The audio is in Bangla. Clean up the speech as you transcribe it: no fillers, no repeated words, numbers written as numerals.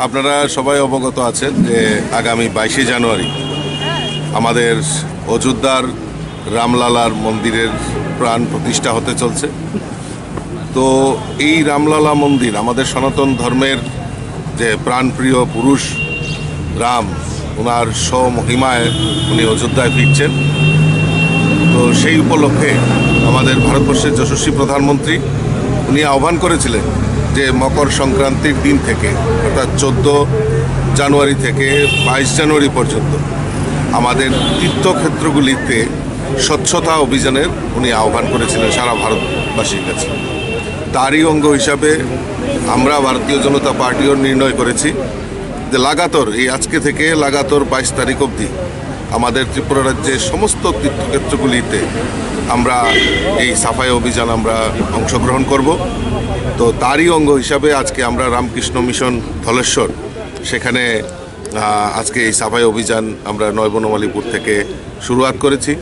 আপনারা সবাই অবগত আছেন যে আগামী 22শে জানুয়ারি আমাদের অযোধ্যার রামলালার মন্দিরের প্রাণ প্রতিষ্ঠা হতে চলছে। তো এই রামলালা মন্দির আমাদের সনাতন ধর্মের যে প্রাণপ্রিয় পুরুষ রাম, ওনার স্বমহিমায় উনি অযোধ্যায় ফিরছেন। তো সেই উপলক্ষে আমাদের ভারতবর্ষের যশস্বী প্রধানমন্ত্রী উনি আহ্বান করেছিলেন যে মকর সংক্রান্তির দিন থেকে অর্থাৎ 14 জানুয়ারি থেকে 22 জানুয়ারি পর্যন্ত আমাদের তীর্থক্ষেত্রগুলিতে স্বচ্ছতা অভিযানের উনি আহ্বান করেছিলেন সারা ভারতবাসীর কাছে। তারই অঙ্গ হিসাবে আমরা ভারতীয় জনতা পার্টিও নির্ণয় করেছি যে লাগাতার এই আজকে থেকে লাগাতার 22 তারিখ অবধি আমাদের ত্রিপুরা রাজ্যের সমস্ত তীর্থক্ষেত্রগুলিতে আমরা এই সাফাই অভিযান আমরা অংশগ্রহণ করব। তো তারই অঙ্গ হিসাবে আজকে আমরা রামকৃষ্ণ মিশন ধলেশ্বর সেখানে আজকে এই সাফাই অভিযান আমরা নয় বনমালীপুর থেকে শুরুয়াত করেছি।